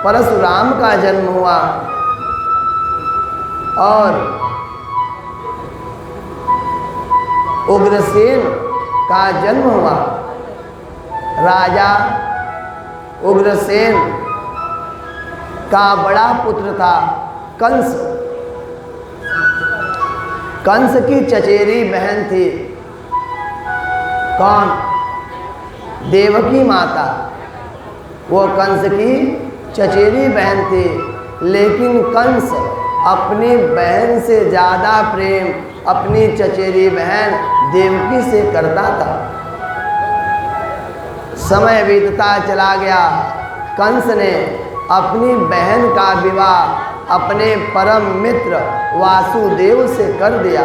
परशुराम का जन्म हुआ और उग्रसेन का जन्म हुआ। राजा उग्रसेन का बड़ा पुत्र था कंस। कंस की चचेरी बहन थी कौन? देवकी माता। वो कंस की चचेरी बहन थी, लेकिन कंस अपनी बहन से ज़्यादा प्रेम अपनी चचेरी बहन देवकी से करता था। समय बीतता चला गया। कंस ने अपनी बहन का विवाह अपने परम मित्र वासुदेव से कर दिया।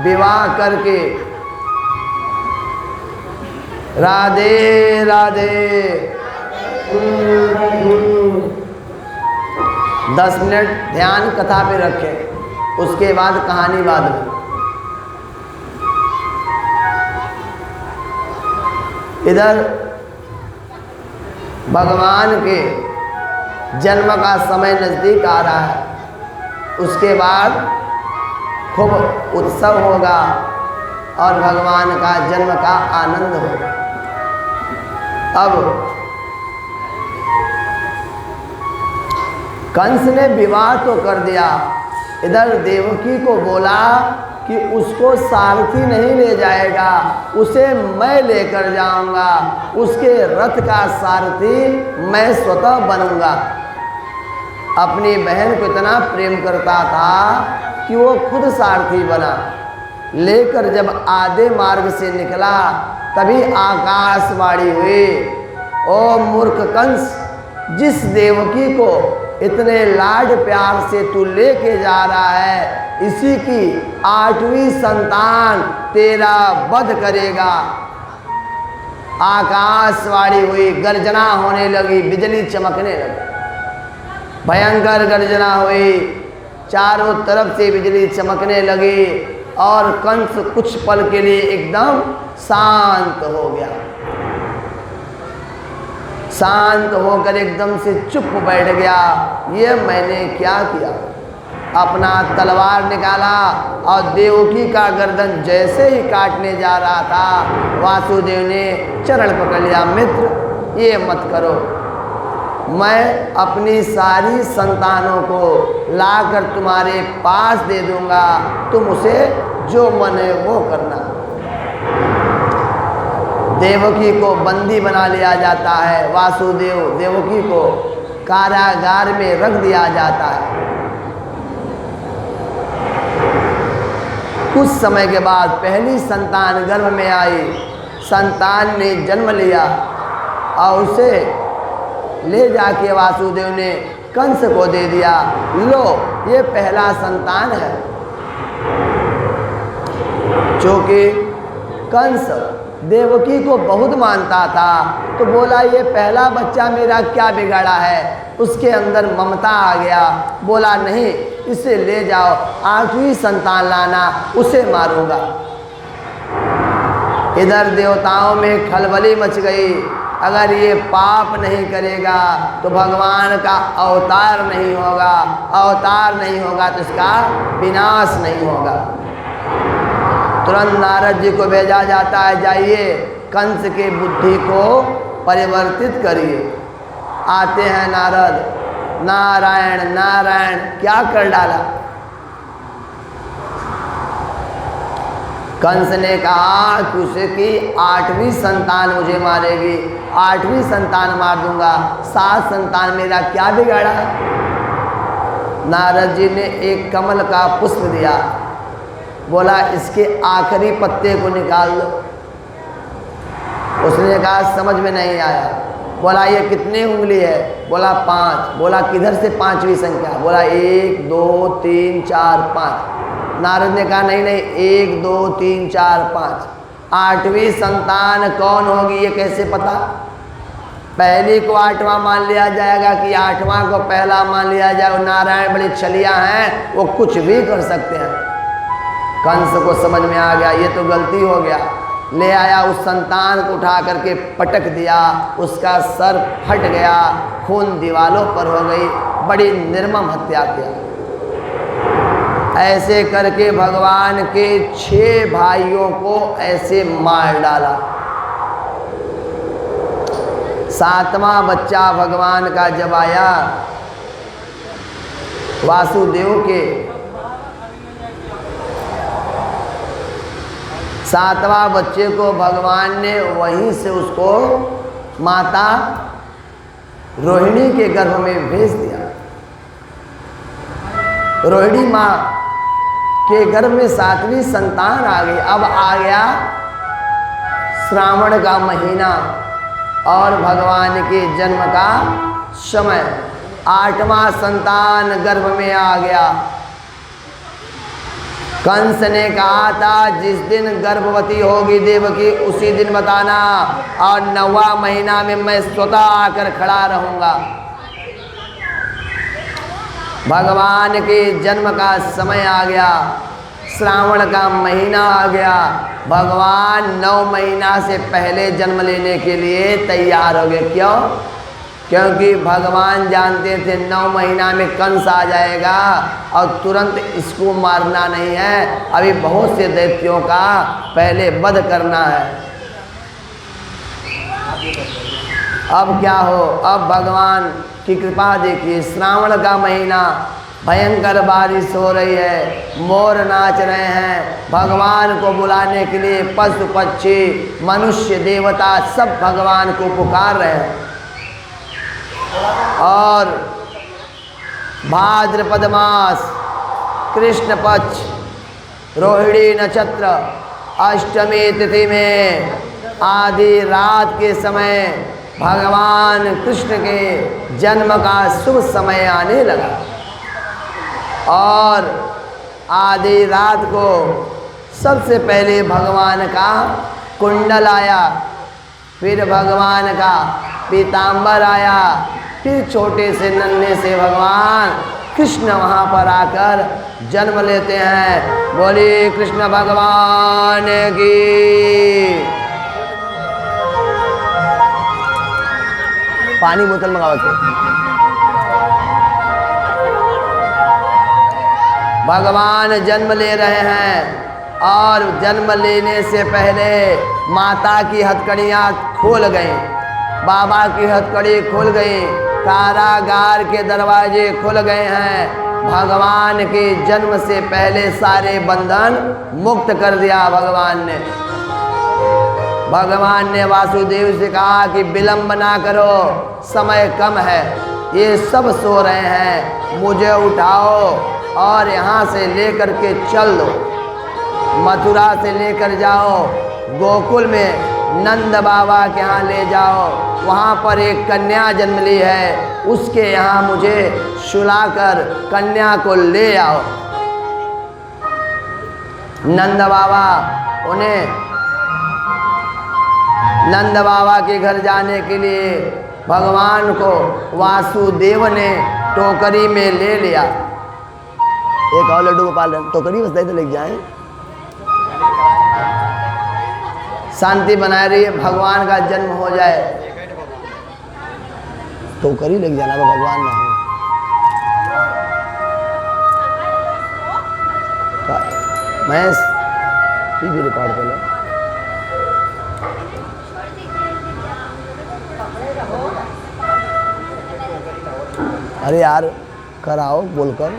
विवाह करके राधे राधे 10 मिनट ध्यान कथा पे रखें, उसके बाद कहानी बाद में। इधर भगवान के जन्म का समय नज़दीक आ रहा है। उसके बाद खूब उत्सव होगा और भगवान का जन्म का आनंद होगा। अब कंस ने विवाह तो कर दिया। इधर देवकी को बोला कि उसको सारथी नहीं ले जाएगा, उसे मैं लेकर जाऊंगा, उसके रथ का सारथी मैं स्वतः बनूंगा। अपनी बहन को इतना प्रेम करता था कि वो खुद सारथी बना। लेकर जब आधे मार्ग से निकला तभी आकाशवाणी हुई, ओ मूर्ख कंस, जिस देवकी को इतने लाड प्यार से तू लेके जा रहा है, इसी की 8वीं संतान तेरा वध करेगा। आकाशवाणी हुई, गर्जना होने लगी, बिजली चमकने लगी, भयंकर गर्जना हुई, चारों तरफ से बिजली चमकने लगी और कंस कुछ पल के लिए एकदम शांत हो गया। शांत होकर एकदम से चुप बैठ गया। ये मैंने क्या किया? अपना तलवार निकाला और देवकी का गर्दन जैसे ही काटने जा रहा था, वासुदेव ने चरण पकड़ लिया। मित्र, ये मत करो, मैं अपनी सारी संतानों को लाकर तुम्हारे पास दे दूंगा, तुम उसे जो मन है वो करना। देवकी को बंदी बना लिया जाता है। वासुदेव देवकी को कारागार में रख दिया जाता है। कुछ समय के बाद पहली संतान गर्भ में आई। संतान ने जन्म लिया और उसे ले जाके वासुदेव ने कंस को दे दिया। लो, ये पहला संतान है। क्योंकि कंस देवकी को बहुत मानता था, तो बोला ये पहला बच्चा मेरा क्या बिगाड़ा है। उसके अंदर ममता आ गया। बोला नहीं, इसे ले जाओ, 8वीं संतान लाना, उसे मारूंगा। इधर देवताओं में खलबली मच गई। अगर ये पाप नहीं करेगा तो भगवान का अवतार नहीं होगा, अवतार नहीं होगा तो इसका विनाश नहीं होगा। तुरंत नारद जी को भेजा जाता है, जाइए कंस के बुद्धि को परिवर्तित करिए। आते हैं नारद, नारायण नारायण, क्या कर डाला? कंस ने कहा कि उसकी 8वीं संतान मुझे मारेगी, 8वीं संतान मार दूंगा, 7 संतान मेरा क्या बिगाड़ा है? नारद जी ने एक कमल का पुष्प दिया। बोला इसके आखिरी पत्ते को निकाल दो। उसने कहा समझ में नहीं आया। बोला ये कितनी उंगली है? बोला 5। बोला किधर से 5वीं संख्या? बोला 1 2 3 4 5। नारद ने कहा नहीं नहीं, 1 2 3 4 5। 8वीं संतान कौन होगी ये कैसे पता? पहली को 8वां मान लिया जाएगा कि 8वां को पहला मान लिया जाए? नारायण बड़े छलिया हैं, वो कुछ भी कर सकते हैं। कंस को समझ में आ गया ये तो गलती हो गया। ले आया, उस संतान को उठा करके पटक दिया, उसका सर फट गया, खून दीवालों पर हो गई, बड़ी निर्मम हत्या किया। ऐसे करके भगवान के 6 भाइयों को ऐसे मार डाला। 7वां बच्चा भगवान का जब आया, वासुदेव के 7वां बच्चे को भगवान ने वहीं से उसको माता रोहिणी के गर्भ में भेज दिया। रोहिणी माँ के गर्भ में 7वीं संतान आ गई। अब आ गया श्रावण का महीना और भगवान के जन्म का समय। 8वां संतान गर्भ में आ गया। कंस ने कहा था जिस दिन गर्भवती होगी देवकी उसी दिन बताना, और 9वां महीना में मैं स्वतः आकर खड़ा रहूंगा। भगवान के जन्म का समय आ गया, श्रावण का महीना आ गया। भगवान 9 महीना से पहले जन्म लेने के लिए तैयार हो गए। क्यों? क्योंकि भगवान जानते थे 9 महीना में कंस आ जाएगा और तुरंत इसको मारना नहीं है, अभी बहुत से दैत्यों का पहले वध करना है। अब क्या हो, अब भगवान की कृपा देखिए, श्रावण का महीना, भयंकर बारिश हो रही है, मोर नाच रहे हैं, भगवान को बुलाने के लिए पशु पक्षी मनुष्य देवता सब भगवान को पुकार रहे हैं। और भाद्रपद मास, कृष्ण पक्ष, रोहिणी नक्षत्र, अष्टमी तिथि में आधी रात के समय भगवान कृष्ण के जन्म का शुभ समय आने लगा। और आधी रात को सबसे पहले भगवान का कुंडल आया, फिर भगवान का पीताम्बर आया, फिर छोटे से नन्हे से भगवान कृष्ण वहाँ पर आकर जन्म लेते हैं। बोलिए कृष्ण भगवान की। पानी बोतल मंगाओ थे। भगवान जन्म ले रहे हैं और जन्म लेने से पहले माता की हथकड़ियाँ खोल गई, बाबा की हथकड़ी खुल गई, कारागार के दरवाजे खुल गए हैं। भगवान के जन्म से पहले सारे बंधन मुक्त कर दिया भगवान ने। भगवान ने वासुदेव से कहा कि विलंब ना करो, समय कम है, ये सब सो रहे हैं, मुझे उठाओ और यहाँ से लेकर के चल दो, मथुरा से लेकर जाओ, गोकुल में नंद बाबा के यहाँ ले जाओ, वहाँ पर एक कन्या जन्म ली है, उसके यहाँ मुझे सुलाकर कन्या को ले आओ। नंद बाबा उन्हें नंद बाबा के घर जाने के लिए भगवान को वासुदेव ने टोकरी में ले लिया। एक और लड्डू गोपाल टोकरी बस दे लेके जाए, शांति बनाए रही, भगवान का जन्म हो जाए। टोकरी लेके जाना भगवान ना हो। मैं टीवी रिकॉर्ड कर लो। अरे यार कराओ बोलकर।